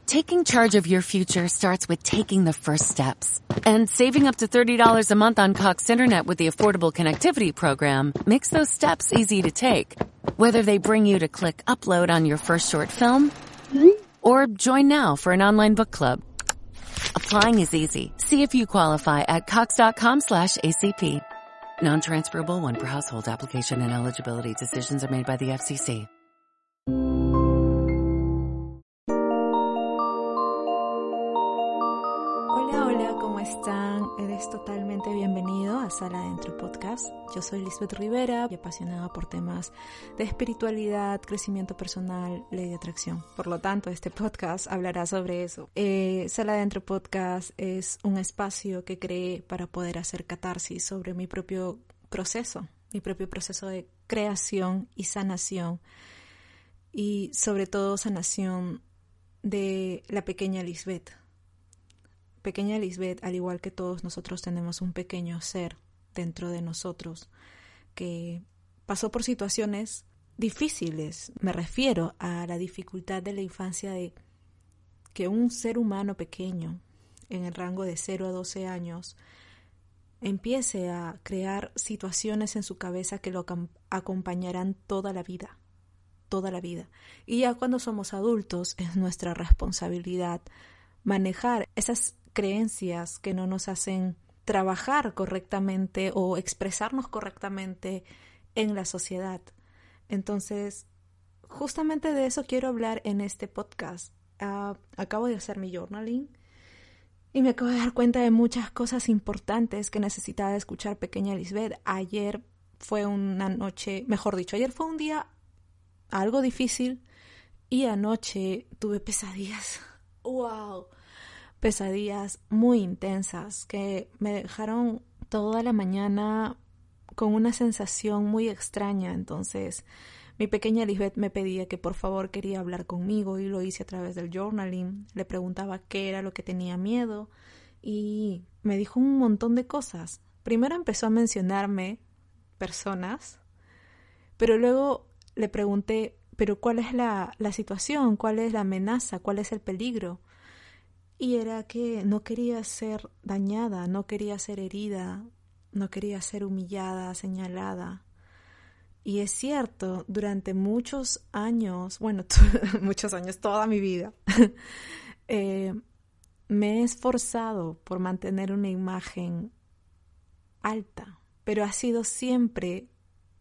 Taking charge of your future starts with taking the first steps. And saving up to $30 a month on Cox Internet with the Affordable Connectivity Program makes those steps easy to take. Whether they bring you to click upload on your first short film or join now for an online book club. Applying is easy. See if you qualify at cox.com/ACP. Non-transferable one per household. Application and eligibility decisions are made by the FCC. Hola, ¿cómo están? Eres totalmente bienvenido a Sala Adentro Podcast. Yo soy Lisbeth Rivera y apasionada por temas de espiritualidad, crecimiento personal, ley de atracción. Por lo tanto, este podcast hablará sobre eso. Sala Adentro Podcast es un espacio que creé para poder hacer catarsis sobre mi propio proceso de creación y sanación. Y sobre todo sanación de la pequeña Lisbeth. Pequeña Lisbeth, al igual que todos nosotros, tenemos un pequeño ser dentro de nosotros que pasó por situaciones difíciles. Me refiero a la dificultad de la infancia de que un ser humano pequeño, en el rango de 0 a 12 años, empiece a crear situaciones en su cabeza que lo acompañarán toda la vida. Y ya cuando somos adultos es nuestra responsabilidad manejar esas creencias que no nos hacen trabajar correctamente o expresarnos correctamente en la sociedad. Entonces, justamente de eso quiero hablar en este podcast. Acabo de hacer mi journaling y me acabo de dar cuenta de muchas cosas importantes que necesitaba escuchar pequeña Lisbeth. Ayer fue una noche, mejor dicho, ayer fue un día algo difícil y anoche tuve pesadillas. ¡Wow! Pesadillas muy intensas que me dejaron toda la mañana con una sensación muy extraña. Entonces, mi pequeña Lisbeth me pedía que por favor quería hablar conmigo y lo hice a través del journaling. Le preguntaba qué era lo que tenía miedo y me dijo un montón de cosas. Primero empezó a mencionarme personas, pero luego le pregunté, ¿pero cuál es la situación? ¿Cuál es la amenaza? ¿Cuál es el peligro? Y era que no quería ser dañada, no quería ser herida, no quería ser humillada, señalada. Y es cierto, durante muchos años, toda mi vida, me he esforzado por mantener una imagen alta, pero ha sido siempre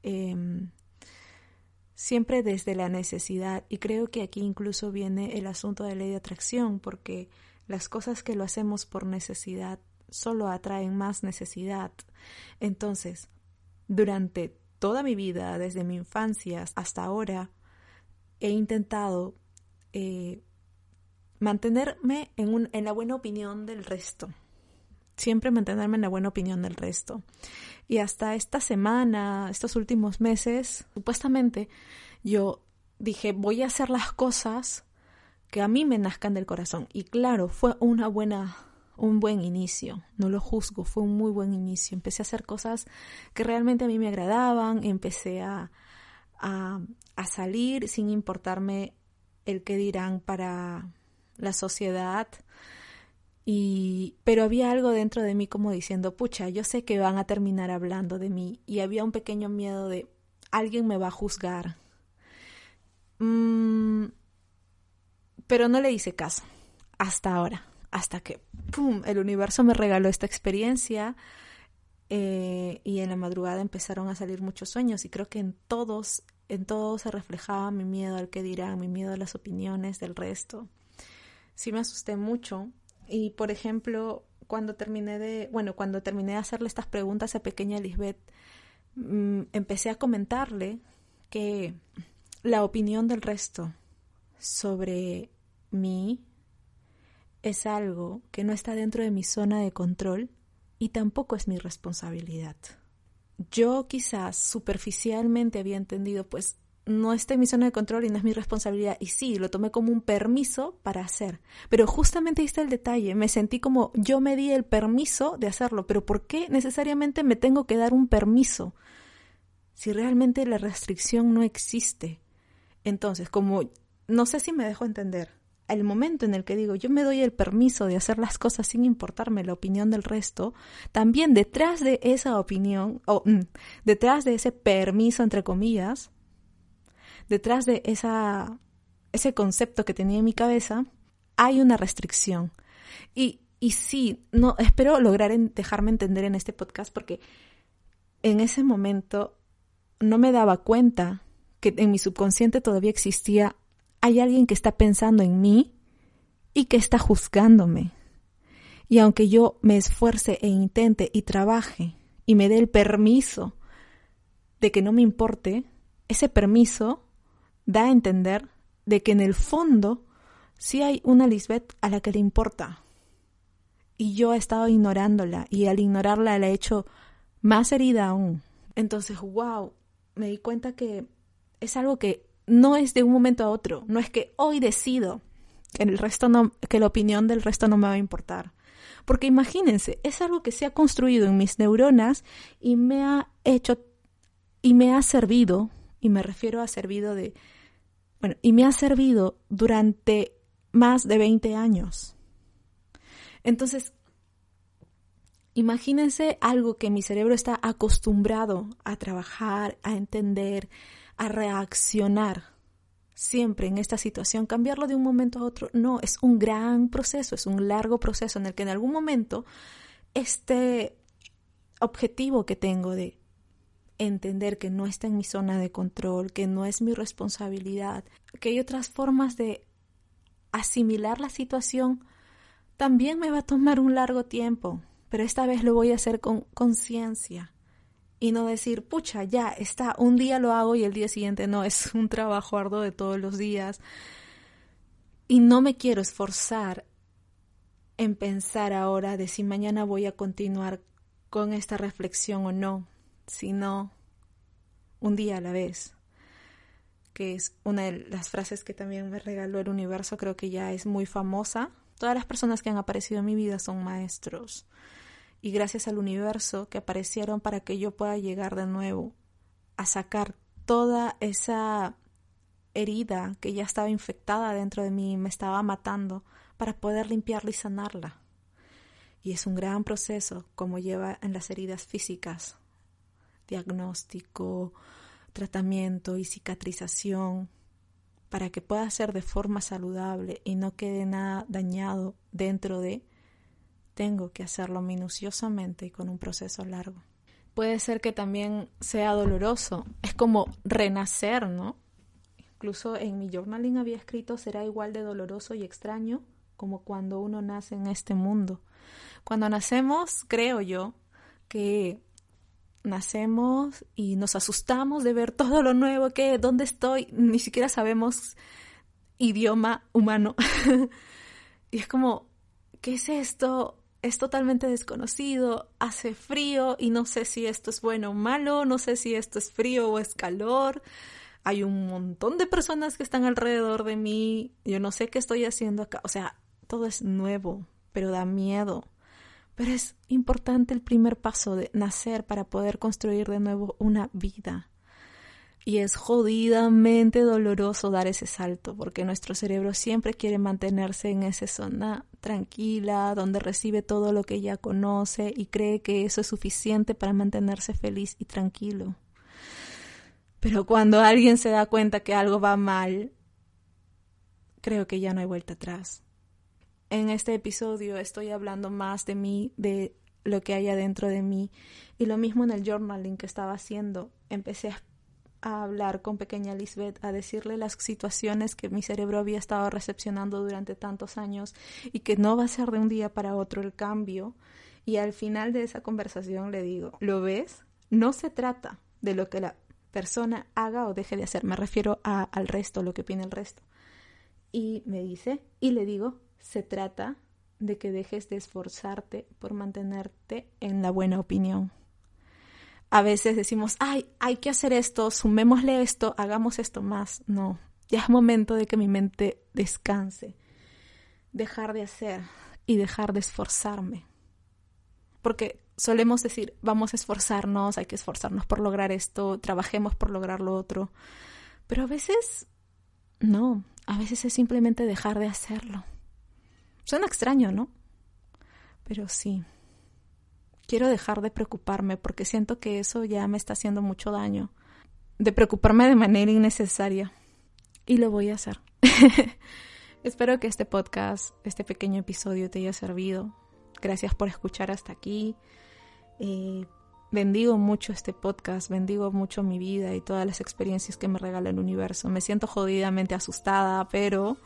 desde la necesidad. Y creo que aquí incluso viene el asunto de ley de atracción, porque las cosas que lo hacemos por necesidad solo atraen más necesidad. Entonces, durante toda mi vida, desde mi infancia hasta ahora, he intentado mantenerme en la buena opinión del resto. Siempre mantenerme en la buena opinión del resto. Y hasta esta semana, estos últimos meses, supuestamente, yo dije, voy a hacer las cosas que a mí me nazcan del corazón. Y claro, fue un buen inicio. No lo juzgo, fue un muy buen inicio. Empecé a hacer cosas que realmente a mí me agradaban. Empecé a salir sin importarme el qué dirán para la sociedad. Pero había algo dentro de mí como diciendo, pucha, yo sé que van a terminar hablando de mí. Y había un pequeño miedo de, alguien me va a juzgar. Pero no le hice caso hasta ahora, hasta que el universo me regaló esta experiencia y en la madrugada empezaron a salir muchos sueños y creo que en todos se reflejaba mi miedo al que dirán, mi miedo a las opiniones del resto. Sí me asusté mucho y, por ejemplo, cuando terminé de hacerle estas preguntas a pequeña Lisbeth, empecé a comentarle que la opinión del resto sobre mí es algo que no está dentro de mi zona de control y tampoco es mi responsabilidad. Yo quizás superficialmente había entendido, pues no está en mi zona de control y no es mi responsabilidad. Y sí, lo tomé como un permiso para hacer. Pero justamente ahí está el detalle. Me sentí como yo me di el permiso de hacerlo. Pero ¿por qué necesariamente me tengo que dar un permiso si realmente la restricción no existe? Entonces, como no sé si me dejo entender, el momento en el que digo, yo me doy el permiso de hacer las cosas sin importarme la opinión del resto, también detrás de esa opinión, detrás de ese permiso, entre comillas, detrás de ese concepto que tenía en mi cabeza, hay una restricción. Y sí, no, espero lograr dejarme entender en este podcast, porque en ese momento no me daba cuenta que en mi subconsciente todavía existía, hay alguien que está pensando en mí y que está juzgándome. Y aunque yo me esfuerce e intente y trabaje y me dé el permiso de que no me importe, ese permiso da a entender de que en el fondo sí hay una Lisbeth a la que le importa. Y yo he estado ignorándola, y al ignorarla la he hecho más herida aún. Entonces, wow, me di cuenta que es algo que no es de un momento a otro. No es que hoy decido que la opinión del resto no me va a importar. Porque imagínense, es algo que se ha construido en mis neuronas y me ha servido, y me refiero a y me ha servido durante más de 20 años. Entonces, imagínense algo que mi cerebro está acostumbrado a trabajar, a entender, a reaccionar siempre en esta situación. Cambiarlo de un momento a otro, no, es un gran proceso, es un largo proceso en el que en algún momento este objetivo que tengo de entender que no está en mi zona de control, que no es mi responsabilidad, que hay otras formas de asimilar la situación, también me va a tomar un largo tiempo, pero esta vez lo voy a hacer con conciencia y no decir, pucha, ya está, un día lo hago y el día siguiente no, es un trabajo arduo de todos los días. Y no me quiero esforzar en pensar ahora de si mañana voy a continuar con esta reflexión o no, sino un día a la vez, que es una de las frases que también me regaló el universo, creo que ya es muy famosa. Todas las personas que han aparecido en mi vida son maestros, y gracias al universo que aparecieron para que yo pueda llegar de nuevo a sacar toda esa herida que ya estaba infectada dentro de mí y me estaba matando, para poder limpiarla y sanarla. Y es un gran proceso, como lleva en las heridas físicas: diagnóstico, tratamiento y cicatrización, para que pueda ser de forma saludable y no quede nada dañado dentro de. Tengo que hacerlo minuciosamente y con un proceso largo. Puede ser que también sea doloroso. Es como renacer, ¿no? Incluso en mi journaling había escrito: será igual de doloroso y extraño como cuando uno nace en este mundo. Cuando nacemos, creo yo, que nacemos y nos asustamos de ver todo lo nuevo, que ¿dónde estoy? Ni siquiera sabemos idioma humano. Y es como, ¿qué es esto? Es totalmente desconocido, hace frío y no sé si esto es bueno o malo, no sé si esto es frío o es calor. Hay un montón de personas que están alrededor de mí, yo no sé qué estoy haciendo acá. O sea, todo es nuevo, pero da miedo. Pero es importante el primer paso de nacer para poder construir de nuevo una vida. Y es jodidamente doloroso dar ese salto, porque nuestro cerebro siempre quiere mantenerse en esa zona tranquila, donde recibe todo lo que ya conoce y cree que eso es suficiente para mantenerse feliz y tranquilo. Pero cuando alguien se da cuenta que algo va mal, creo que ya no hay vuelta atrás. En este episodio estoy hablando más de mí, de lo que hay adentro de mí, y lo mismo en el journaling que estaba haciendo. Empecé a hablar con pequeña Lisbeth, a decirle las situaciones que mi cerebro había estado recepcionando durante tantos años y que no va a ser de un día para otro el cambio. Y al final de esa conversación le digo, ¿lo ves? No se trata de lo que la persona haga o deje de hacer, me refiero al resto, lo que opina el resto. Y me dice, y le digo, se trata de que dejes de esforzarte por mantenerte en la buena opinión. A veces decimos, hay que hacer esto, sumémosle esto, hagamos esto más. No, ya es momento de que mi mente descanse, dejar de hacer y dejar de esforzarme. Porque solemos decir, vamos a esforzarnos, hay que esforzarnos por lograr esto, trabajemos por lograr lo otro. Pero a veces No, a veces es simplemente dejar de hacerlo. Suena extraño, ¿no? Pero sí. Quiero dejar de preocuparme porque siento que eso ya me está haciendo mucho daño. De preocuparme de manera innecesaria. Y lo voy a hacer. Espero que este podcast, este pequeño episodio te haya servido. Gracias por escuchar hasta aquí. Bendigo mucho este podcast, bendigo mucho mi vida y todas las experiencias que me regala el universo. Me siento jodidamente asustada, pero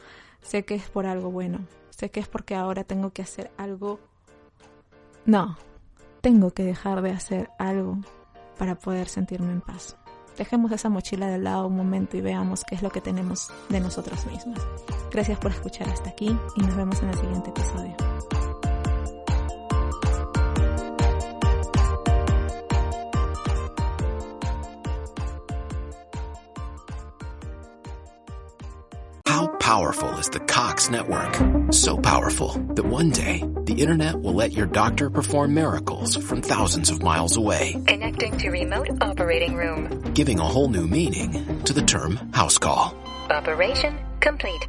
sé que es por algo bueno. Sé que es porque ahora tengo que hacer algo. No, tengo que dejar de hacer algo para poder sentirme en paz. Dejemos esa mochila de lado un momento y veamos qué es lo que tenemos de nosotros mismos. Gracias por escuchar hasta aquí y nos vemos en el siguiente episodio. How powerful is the Cox Network? So powerful that one day, the internet will let your doctor perform miracles from thousands of miles away. Connecting to remote operating room. Giving a whole new meaning to the term house call. Operation complete.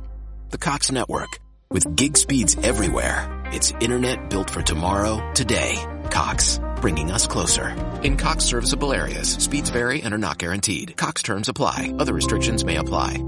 The Cox Network. With gig speeds everywhere. It's internet built for tomorrow, today. Cox. Bringing us closer. In Cox serviceable areas, speeds vary and are not guaranteed. Cox terms apply. Other restrictions may apply.